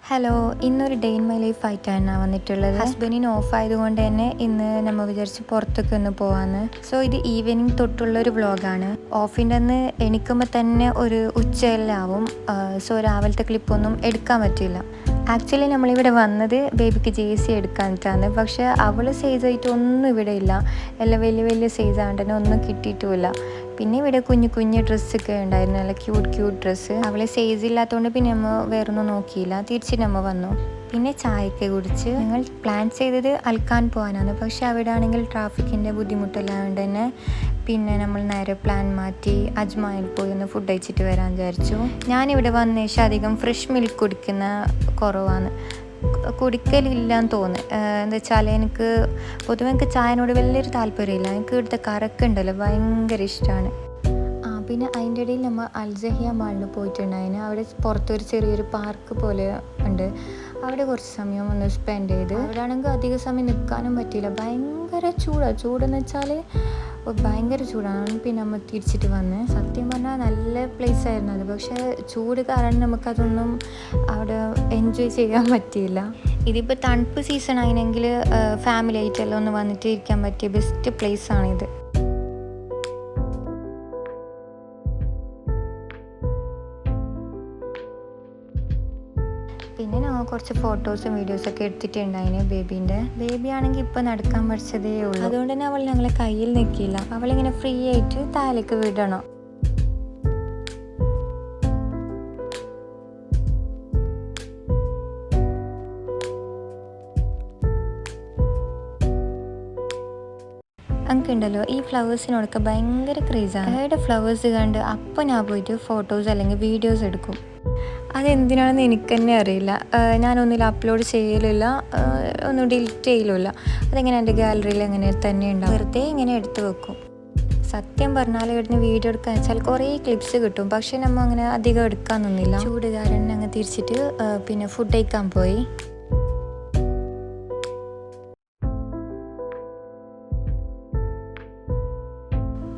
Hello, ഇന്നൊരു day in my life ആയിട്ടാണ് വന്നിട്ടുള്ളത്. ഹസ്ബൻഡിന് ഓഫ് ആയതുകൊണ്ട് തന്നെ ഇന്ന് നമ്മൾ വിചാരിച്ച് പുറത്തൊക്കെ ഒന്ന് പോവാന്ന്. സോ ഇത് ഈവനിങ് തൊട്ടുള്ളൊരു വ്ളോഗാണ്. ഓഫിൻ്റെ അന്ന് എണീക്കുമ്പോൾ തന്നെ ഒരു ഉച്ചയെല്ലാം ആവും. സോ രാവിലത്തെ ക്ലിപ്പൊന്നും എടുക്കാൻ പറ്റില്ല. ആക്ച്വലി നമ്മളിവിടെ വന്നത് ബേബിക്ക് ജേഴ്സി എടുക്കാനിട്ടാണ്. പക്ഷേ അവൾ സൈസായിട്ട് ഒന്നും ഇവിടെ ഇല്ല. എല്ലാം വലിയ വലിയ സൈസ് ആണ്ട് തന്നെ ഒന്നും കിട്ടിയിട്ടുമില്ല. പിന്നെ ഇവിടെ കുഞ്ഞു കുഞ്ഞു ഡ്രസ്സൊക്കെ ഉണ്ടായിരുന്നു, നല്ല ക്യൂട്ട് ഡ്രസ്സ്. അവളെ സൈസ് ഇല്ലാത്തതുകൊണ്ട് പിന്നെ നമ്മൾ വേറൊന്നും നോക്കിയില്ല, തിരിച്ച് നമ്മൾ വന്നു. പിന്നെ ചായയൊക്കെ കുടിച്ച് ഞങ്ങൾ പ്ലാൻ ചെയ്തത് അൽക്കാൻ പോകാനാണ്. പക്ഷെ അവിടെ ആണെങ്കിൽ ട്രാഫിക്കിൻ്റെ ബുദ്ധിമുട്ടെല്ലാം കൊണ്ട് തന്നെ പിന്നെ നമ്മൾ നേരെ പ്ലാൻ മാറ്റി അജ്മാനിൽ പോയി ഒന്ന് ഫുഡ് കഴിച്ചിട്ട് വരാൻ വിചാരിച്ചു. ഞാനിവിടെ വന്ന ശേഷം അധികം ഫ്രഷ് മിൽക്ക് കുടിക്കുന്ന കുറവാണ്, കുടിക്കലില്ലാന്ന് തോന്നുന്നു. എന്താ വെച്ചാൽ എനിക്ക് പൊതുവെ എനിക്ക് ചായനോട് വലിയൊരു താല്പര്യമില്ല. എനിക്ക് ഇവിടുത്തെ കറക്കുണ്ടല്ലോ ഭയങ്കര ഇഷ്ടമാണ്. പിന്നെ അതിൻ്റെ ഇടയിൽ നമ്മൾ അൽസഹിയ മാളിൽ പോയിട്ടുണ്ടായിരുന്നു. അവിടെ പുറത്തൊരു ചെറിയൊരു പാർക്ക് പോലെ ഉണ്ട്. അവിടെ കുറച്ച് സമയം ഒന്ന് സ്പെൻഡ് ചെയ്ത്. അവിടെ ആണെങ്കിൽ അധിക സമയം നിൽക്കാനും പറ്റിയില്ല, ഭയങ്കര ചൂടെന്ന് വെച്ചാൽ ഭയങ്കര ചൂടാണ്. പിന്നെ നമ്മൾ തിരിച്ചിട്ട് വന്ന്. സത്യം പറഞ്ഞാൽ നല്ല പ്ലേസ് ആയിരുന്നു അത്, പക്ഷേ ചൂട് കാരണം നമുക്കതൊന്നും അവിടെ എൻജോയ് ചെയ്യാൻ പറ്റിയില്ല. ഇതിപ്പോൾ തണുപ്പ് സീസൺ ആയിരുന്നെങ്കിൽ ഫാമിലി ആയിട്ടെല്ലാം ഒന്ന് വന്നിട്ട് ഇരിക്കാൻ പറ്റിയ ബെസ്റ്റ് പ്ലേസാണിത്. പിന്നെ ഞങ്ങൾ കുറച്ച് ഫോട്ടോസും വീഡിയോസൊക്കെ എടുത്തിട്ടുണ്ടായിന് ബേബീൻ്റെ. ബേബി ആണെങ്കിൽ ഇപ്പം നടക്കാൻ പഠിച്ചതേ ഉള്ളൂ, അതുകൊണ്ട് തന്നെ അവൾ ഞങ്ങളെ കയ്യിൽ നിൽക്കില്ല. അവളിങ്ങനെ ഫ്രീ ആയിട്ട് താഴേക്ക് വിടണം. എനിക്കുണ്ടല്ലോ ഈ ഫ്ലവേഴ്സിനോടൊക്കെ ഭയങ്കര ക്രേസാണ്. അവരുടെ ഫ്ലവേഴ്സ് കണ്ട് അപ്പം ഞാൻ പോയിട്ട് ഫോട്ടോസ് അല്ലെങ്കിൽ വീഡിയോസ് എടുക്കും. അതെന്തിനാണെന്ന് എനിക്ക് തന്നെ അറിയില്ല. ഞാനൊന്നിൽ അപ്ലോഡ് ചെയ്യലില്ല, ഒന്നും ഡിലീറ്റ് ചെയ്യലുമില്ല. അതെങ്ങനെ എൻ്റെ ഗാലറിയിൽ അങ്ങനെ തന്നെ ഉണ്ടാവും, വെറുതെ ഇങ്ങനെ എടുത്ത് വെക്കും. സത്യം പറഞ്ഞാൽ ഇവിടുന്ന് വീഡിയോ എടുക്കാൻ വെച്ചാൽ കുറേ ക്ലിപ്സ് കിട്ടും, പക്ഷെ നമ്മൾ അങ്ങനെ അധികം എടുക്കാൻ നിന്നില്ല. ചൂട് കാരണം അങ്ങ് തിരിച്ചിട്ട് പിന്നെ ഫുഡ് കഴിക്കാൻ പോയി.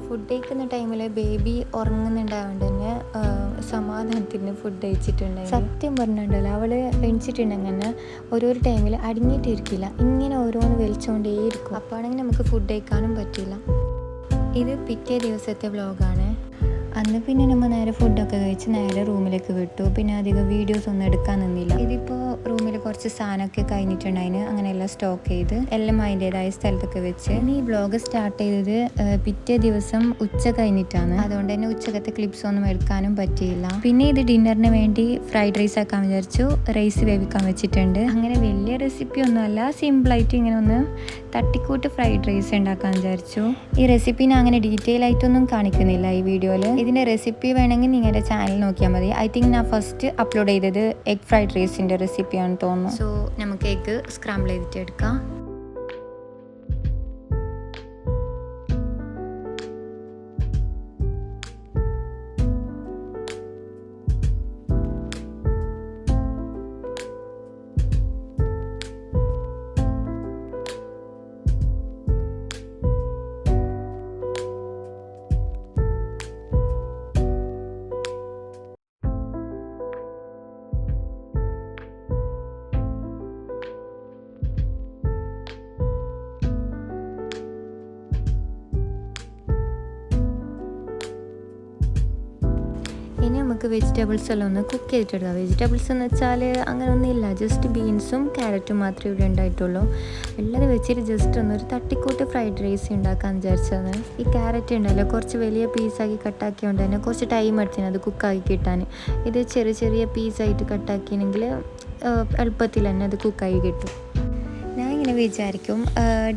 ഫുഡ് കഴിക്കുന്ന ടൈമിൽ ബേബി ഉറങ്ങുന്നുണ്ടായതുകൊണ്ട് തന്നെ സമാധാനത്തിന് ഫുഡ് കഴിച്ചിട്ടുണ്ടായി. സത്യം പറഞ്ഞിട്ടുണ്ടല്ലോ, അവൾ എണിച്ചിട്ടുണ്ടെങ്കിൽ തന്നെ ഓരോരോ ടൈമിൽ അടങ്ങിയിട്ടിരിക്കില്ല, ഇങ്ങനെ ഓരോന്ന് വലിച്ചുകൊണ്ടേയിരിക്കും. അപ്പോൾ ആണെങ്കിൽ നമുക്ക് ഫുഡ് കഴിക്കാനും പറ്റില്ല. ഇത് പിറ്റേ ദിവസത്തെ വ്ളോഗാണ്. അന്ന് പിന്നെ നമ്മൾ നേരെ ഫുഡൊക്കെ കഴിച്ച് നേരെ റൂമിലേക്ക് വിട്ടു. പിന്നെ അധികം വീഡിയോസ് ഒന്നും എടുക്കാൻ നിന്നില്ല. ഇതിപ്പോൾ റൂമിൽ കുറച്ച് സാധനമൊക്കെ കഴിഞ്ഞിട്ടുണ്ടായിന്, അങ്ങനെയെല്ലാം സ്റ്റോക്ക് ചെയ്ത് എല്ലാം അതിൻ്റെതായ സ്ഥലത്തൊക്കെ വെച്ച്. ഇനി ഈ വ്ളോഗ് സ്റ്റാർട്ട് ചെയ്തത് പിറ്റേ ദിവസം ഉച്ച കഴിഞ്ഞിട്ടാണ്, അതുകൊണ്ട് തന്നെ ഉച്ചക്കത്തെ ക്ലിപ്സ് ഒന്നും എടുക്കാനും പറ്റിയില്ല. പിന്നെ ഇത് ഡിന്നറിന് വേണ്ടി ഫ്രൈഡ് റൈസ് ആക്കാൻ വിചാരിച്ചു. റൈസ് വേവിക്കാൻ വെച്ചിട്ടുണ്ട്. അങ്ങനെ വലിയ റെസിപ്പി ഒന്നുമല്ല, സിമ്പിളായിട്ട് ഇങ്ങനെ ഒന്ന് തട്ടിക്കൂട്ട് ഫ്രൈഡ് റൈസ് ഉണ്ടാക്കാൻ വിചാരിച്ചു. ഈ റെസിപ്പിനെ അങ്ങനെ ഡീറ്റെയിൽ ആയിട്ടൊന്നും കാണിക്കുന്നില്ല ഈ വീഡിയോയിൽ. ഇതിൻ്റെ റെസിപ്പി വേണമെങ്കിൽ നിങ്ങളുടെ ചാനൽ നോക്കിയാൽ മതി. ഐ തിങ്ക് ഞാൻ ഫസ്റ്റ് അപ്ലോഡ് ചെയ്തത് എഗ് ഫ്രൈഡ് റൈസിൻ്റെ റെസിപ്പിയാണെന്ന് തോന്നുന്നു. സോ നമുക്ക് എഗ്ഗ് സ്ക്രാമ്പിൾ ചെയ്തിട്ട് എടുക്കാം. ഇനി നമുക്ക് വെജിറ്റബിൾസ് എല്ലാം ഒന്ന് കുക്ക് ചെയ്തിട്ടെടുക്കാം. വെജിറ്റബിൾസ് എന്ന് വെച്ചാൽ അങ്ങനെ ഒന്നുമില്ല, ജസ്റ്റ് ബീൻസും ക്യാരറ്റും മാത്രമേ ഇവിടെ ഉണ്ടായിട്ടുള്ളൂ. എല്ലാം വെച്ചിട്ട് ജസ്റ്റ് ഒന്നൊരു തട്ടിക്കൂട്ട് ഫ്രൈഡ് റൈസ് ഉണ്ടാക്കാൻ വിചാരിച്ചതാണ്. ഈ ക്യാരറ്റ് ഉണ്ടല്ലോ കുറച്ച് വലിയ പീസാക്കി കട്ടാക്കിയോണ്ട് തന്നെ കുറച്ച് ടൈം എടുത്തിന് അത് കുക്കാക്കി കിട്ടാൻ. ഇത് ചെറിയ ചെറിയ പീസായിട്ട് കട്ടാക്കിയെങ്കിൽ എളുപ്പത്തിൽ തന്നെ അത് കുക്കായി കിട്ടും. ഞാൻ ഇങ്ങനെ വിചാരിക്കും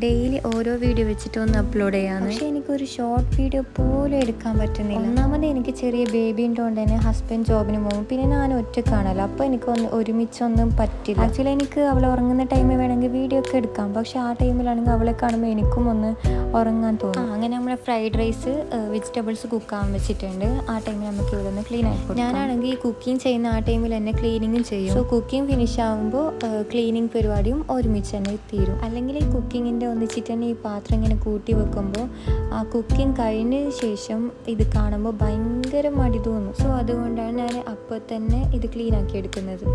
ഡെയിലി ഓരോ വീഡിയോ വെച്ചിട്ട് ഒന്ന് അപ്ലോഡ് ചെയ്യാമെന്ന്. പക്ഷേ എനിക്കൊരു ഷോർട്ട് വീഡിയോ പോലും എടുക്കാൻ പറ്റുന്നില്ല. ഒന്നാമത് എനിക്ക് ചെറിയ ബേബി ഉണ്ടോണ്ട് തന്നെ ഹസ്ബൻഡ് ജോബിന് പോകും, പിന്നെ ഞാൻ ഒറ്റക്കാണല്ലോ, അപ്പോൾ എനിക്കൊന്ന് ഒരുമിച്ചൊന്നും പറ്റില്ല. ആക്ച്വലി എനിക്ക് അവൾ ഉറങ്ങുന്ന ടൈമിൽ വേണമെങ്കിൽ വീഡിയോ ഒക്കെ എടുക്കാം, പക്ഷേ ആ ടൈമിലാണെങ്കിൽ അവളെ കാണുമ്പോൾ എനിക്കും ഒന്ന് ഉറങ്ങാൻ തോന്നും. അങ്ങനെ നമ്മളെ ഫ്രൈഡ് റൈസ് വെജിറ്റബിൾസ് കുക്കാവാൻ വെച്ചിട്ടുണ്ട്. ആ ടൈമിൽ നമുക്ക് ഇവിടെ ഒന്ന് ക്ലീൻ ആയിക്കോട്ടെ. ഞാനാണെങ്കിൽ കുക്കിംഗ് ചെയ്യുന്ന ആ ടൈമിൽ തന്നെ ക്ലീനിങ്ങും ചെയ്യും. സോ കുക്കിംഗ് ഫിനിഷ് ആകുമ്പോൾ ക്ലീനിങ് പരിപാടിയും ഒരുമിച്ച് തന്നെ തീരും. അല്ലെങ്കിൽ ഈ കുക്കിങ്ങിൻ്റെ ഒന്നിച്ചിട്ട് തന്നെ ഈ പാത്രം ഇങ്ങനെ കൂട്ടി വെക്കുമ്പോൾ ആ കുക്കിംഗ് കഴിഞ്ഞതിന് ശേഷം ഇത് കാണുമ്പോൾ ഭയങ്കര മടി തോന്നും. സോ അതുകൊണ്ടാണ് ഞാൻ അപ്പോൾ തന്നെ ഇത് ക്ലീൻ ആക്കി എടുക്കുന്നത്.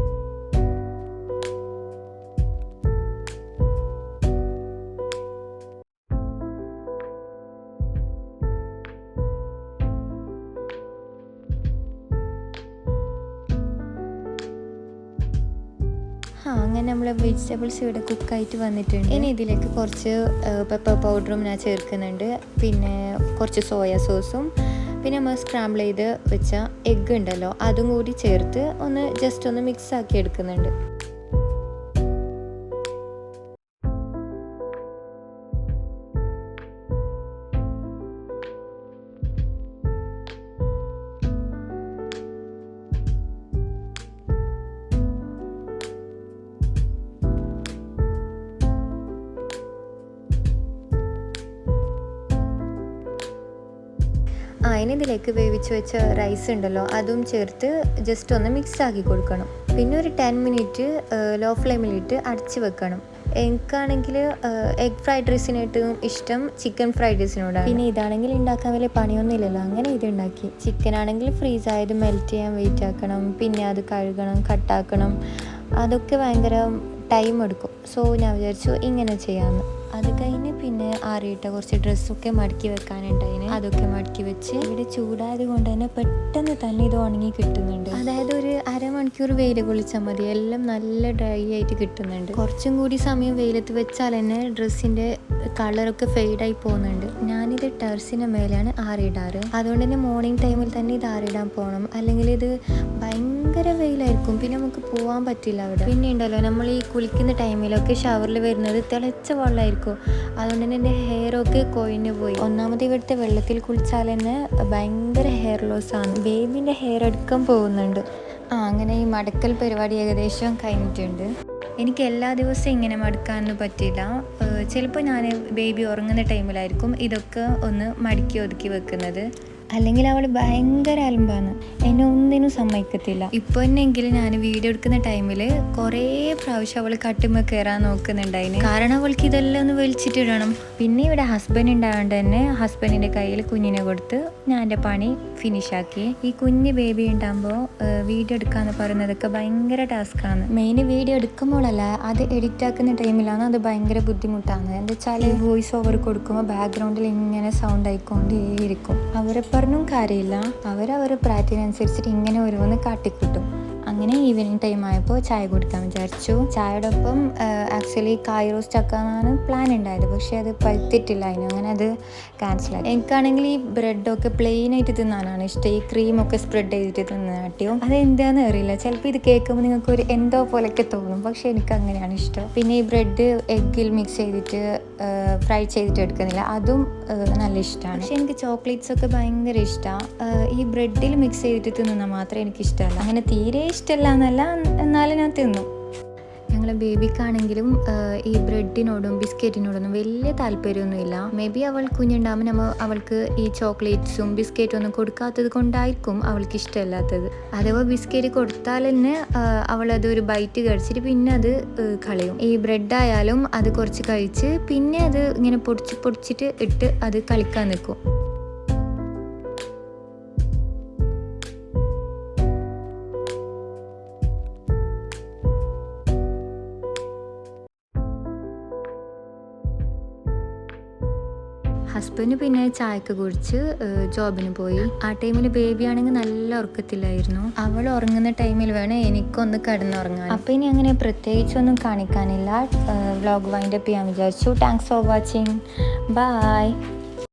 അങ്ങനെ നമ്മൾ വെജിറ്റബിൾസ് ഇവിടെ കുക്കായിട്ട് വന്നിട്ടുണ്ട്. ഇനി ഇതിലേക്ക് കുറച്ച് പെപ്പർ പൗഡറും ഞാൻ ചേർക്കുന്നുണ്ട്, പിന്നെ കുറച്ച് സോയ സോസും, പിന്നെ നമ്മൾ സ്ക്രാമ്പിൾ ചെയ്ത് വെച്ച എഗ്ഗ് ഉണ്ടല്ലോ അതും കൂടി ചേർത്ത് ജസ്റ്റ് ഒന്ന് മിക്സ് ആക്കി എടുക്കുന്നുണ്ട്. ഇനി ഇതിലേക്ക് വേവിച്ച് വെച്ച റൈസ് ഉണ്ടല്ലോ അതും ചേർത്ത് ജസ്റ്റ് ഒന്ന് മിക്സ് ആക്കി കൊടുക്കണം. പിന്നെ ഒരു 10 മിനിറ്റ് ലോ ഫ്ലെയിമിലിട്ട് അടച്ച് വെക്കണം. എനിക്കാണെങ്കിൽ എഗ് ഫ്രൈഡ് റൈസിനായിട്ടും ഇഷ്ടം ചിക്കൻ ഫ്രൈഡ് റൈസിനോടാണ്. പിന്നെ ഇതാണെങ്കിൽ ഉണ്ടാക്കാൻ വലിയ പണിയൊന്നുമില്ലല്ലോ, അങ്ങനെ ഇത് ഉണ്ടാക്കി. ചിക്കൻ ആണെങ്കിൽ ഫ്രീസ് ആയത് മെൽറ്റ് ചെയ്യാൻ വെയിറ്റ് ആക്കണം, പിന്നെ അത് കഴുകണം, കട്ടാക്കണം, അതൊക്കെ ഭയങ്കര ടൈം എടുക്കും. സോ ഞാൻ വിചാരിച്ചു ഇങ്ങനെ ചെയ്യാമെന്ന്. അത് കഴിഞ്ഞ് പിന്നെ ആറിയിട്ട കുറച്ച് ഡ്രസ്സൊക്കെ മടക്കി വെക്കാനുണ്ടായിന്, അതൊക്കെ മടക്കി വെച്ച് ഇവിടെ ചൂടായത് കൊണ്ട് തന്നെ പെട്ടെന്ന് തന്നെ ഇത് ഉണങ്ങി കിട്ടുന്നുണ്ട്. അതായത് ഒരു അരമണിക്കൂർ വെയിൽ കൊള്ളിച്ചാൽ മതി, എല്ലാം നല്ല ഡ്രൈ ആയിട്ട് കിട്ടുന്നുണ്ട്. കുറച്ചും കൂടി സമയം വെയിലത്ത് വെച്ചാൽ തന്നെ ഡ്രസ്സിൻ്റെ കളറൊക്കെ ഫെയ്ഡായി പോകുന്നുണ്ട്. ഞാനിത് ടെറസിൻ്റെ മേലെയാണ് ആറിയിടാറ്, അതുകൊണ്ട് തന്നെ മോർണിംഗ് ടൈമിൽ തന്നെ ഇത് ആറിയിടാൻ പോകണം, അല്ലെങ്കിൽ ഇത് ഭയങ്കര വെയിലായിരിക്കും, പിന്നെ നമുക്ക് പോകാൻ പറ്റില്ല അവിടെ. പിന്നെ ഉണ്ടല്ലോ നമ്മൾ ഈ കുളിക്കുന്ന ടൈമിലൊക്കെ ഷവറിൽ വരുന്നത് തിളച്ച വെള്ളമായിരിക്കും, അതുകൊണ്ട് തന്നെ എൻ്റെ ഹെയറൊക്കെ കൊഴിഞ്ഞു പോയി. ഒന്നാമത് ഇവിടുത്തെ വെള്ളത്തിൽ കുളിച്ചാൽ തന്നെ ഭയങ്കര ഹെയർ ലോസ് ആണ്, ബേബിൻ്റെ ഹെയർ എടുക്കാൻ പോകുന്നുണ്ട്. അങ്ങനെ ഈ മടക്കൽ പരിപാടി ഏകദേശം കഴിഞ്ഞിട്ടുണ്ട്. എനിക്ക് എല്ലാ ദിവസവും ഇങ്ങനെ മടക്കാനൊന്നും പറ്റില്ല. ചിലപ്പോൾ ഞാൻ ബേബി ഉറങ്ങുന്ന ടൈമിലായിരിക്കും ഇതൊക്കെ ഒന്ന് മടക്കി ഒതുക്കി വെക്കുന്നത്, അല്ലെങ്കിൽ അവൾ ഭയങ്കര അലമ്പാണ്, എന്നെ ഒന്നിനും സമ്മതിക്കത്തില്ല. ഇപ്പോൾ തന്നെയെങ്കിലും ഞാൻ വീഡിയോ എടുക്കുന്ന ടൈമിൽ കുറേ പ്രാവശ്യം അവൾ കട്ടുമ്മ കയറാൻ നോക്കുന്നുണ്ടായിന്, കാരണം അവൾക്ക് ഇതെല്ലാം ഒന്ന് വലിച്ചിട്ടിടണം. പിന്നെ ഇവിടെ ഹസ്ബൻഡ് ഉണ്ടായതുകൊണ്ട് തന്നെ ഹസ്ബൻഡിൻ്റെ കയ്യിൽ കുഞ്ഞിനെ കൊടുത്ത് ഞാൻ എൻ്റെ പണി ഫിനിഷാക്കി. ഈ കുഞ്ഞ് ബേബി ഉണ്ടാകുമ്പോൾ വീഡിയോ എടുക്കാന്ന് പറയുന്നതൊക്കെ ഭയങ്കര ടാസ്ക്കാണ്. മെയിൻ വീഡിയോ എടുക്കുമ്പോഴല്ല, അത് എഡിറ്റ് ആക്കുന്ന ടൈമിലാണ് അത് ഭയങ്കര ബുദ്ധിമുട്ടാണ്. എന്താ വെച്ചാൽ വോയിസ് ഓവർ കൊടുക്കുമ്പോൾ ബാക്ക്ഗ്രൗണ്ടിൽ ഇങ്ങനെ സൗണ്ട് ആയിക്കൊണ്ടേയിരിക്കും. അവരെ പറഞ്ഞും കാര്യമില്ല, അവരവരുടെ പ്രായത്തിനനുസരിച്ചിട്ട് ഇങ്ങനെ ഓരോന്ന് കാട്ടിക്കൂട്ടും. അങ്ങനെ ഈവനിങ് ടൈം ആയപ്പോൾ ചായ കുടിക്കാൻ വിചാരിച്ചു. ചായയോടൊപ്പം ആക്ച്വലി കായ് റോസ്റ്റ് ആക്കാനാണ് പ്ലാൻ ഉണ്ടായത്, പക്ഷേ അത് പഴുത്തിട്ടില്ല, അങ്ങനെ അത് ക്യാൻസലാക്കി. എനിക്കാണെങ്കിൽ ഈ ബ്രെഡൊക്കെ പ്ലെയിനായിട്ട് തിന്നാനാണ് ഇഷ്ടം, ഈ ക്രീമൊക്കെ സ്പ്രെഡ് ചെയ്തിട്ട് തിന്നാട്ടിയും. അതെന്താണെന്ന് അറിയില്ല, ചിലപ്പോൾ ഇത് കേൾക്കുമ്പോൾ നിങ്ങൾക്ക് ഒരു എന്തോ പോലെയൊക്കെ തോന്നും, പക്ഷേ എനിക്ക് അങ്ങനെയാണ് ഇഷ്ടം. പിന്നെ ഈ ബ്രെഡ് എഗ്ഗിൽ മിക്സ് ചെയ്തിട്ട് ഫ്രൈ ചെയ്തിട്ട് എടുക്കുന്നില്ല, അതും നല്ല ഇഷ്ടമാണ്. പക്ഷേ എനിക്ക് ചോക്ലേറ്റ്സ് ഒക്കെ ഭയങ്കര ഇഷ്ടമാണ്. ഈ ബ്രെഡിൽ മിക്സ് ചെയ്തിട്ട് തിന്നുന്ന മാത്രമേ എനിക്കിഷ്ടമല്ല, അങ്ങനെ തീരെ ഇഷ്ടമല്ല എന്നല്ല, എന്നാലും ഞാൻ തിന്നു. ഞങ്ങളെ ബേബിക്കാണെങ്കിലും ഈ ബ്രെഡിനോടും ബിസ്ക്കറ്റിനോടൊന്നും വലിയ താല്പര്യമൊന്നുമില്ല. മേ ബി അവൾ കുഞ്ഞുണ്ടാകുമ്പോൾ അവൾക്ക് ഈ ചോക്ലേറ്റ്സും ബിസ്ക്കറ്റും ഒന്നും കൊടുക്കാത്തത് കൊണ്ടായിരിക്കും അവൾക്ക് ഇഷ്ടമല്ലാത്തത്. അഥവാ ബിസ്ക്കറ്റ് കൊടുത്താൽ തന്നെ അവളത് ഒരു ബൈറ്റ് കഴിച്ചിട്ട് പിന്നെ അത് കളയും. ഈ ബ്രെഡായാലും അത് കുറച്ച് കഴിച്ച് പിന്നെ അത് ഇങ്ങനെ പൊടിച്ചിട്ട് ഇട്ട് അത് കളിക്കാൻ നിൽക്കും. ഹസ്ബൻഡ് പിന്നെ ചായക്ക് കുടിച്ച് ജോബിന് പോയി. ആ ടൈമിൽ ബേബി ആണെങ്കിൽ നല്ല ഉറക്കത്തിലായിരുന്നു. അവൾ ഉറങ്ങുന്ന ടൈമിൽ വേണം എനിക്കൊന്ന് കിടന്നുറങ്ങാൻ. അപ്പം ഇനി അങ്ങനെ പ്രത്യേകിച്ചൊന്നും കാണിക്കാനില്ല. വ്ളോഗ് വൈൻഡപ്പ് ചെയ്യാൻ വിചാരിച്ചു. Thanks for watching. ബൈ.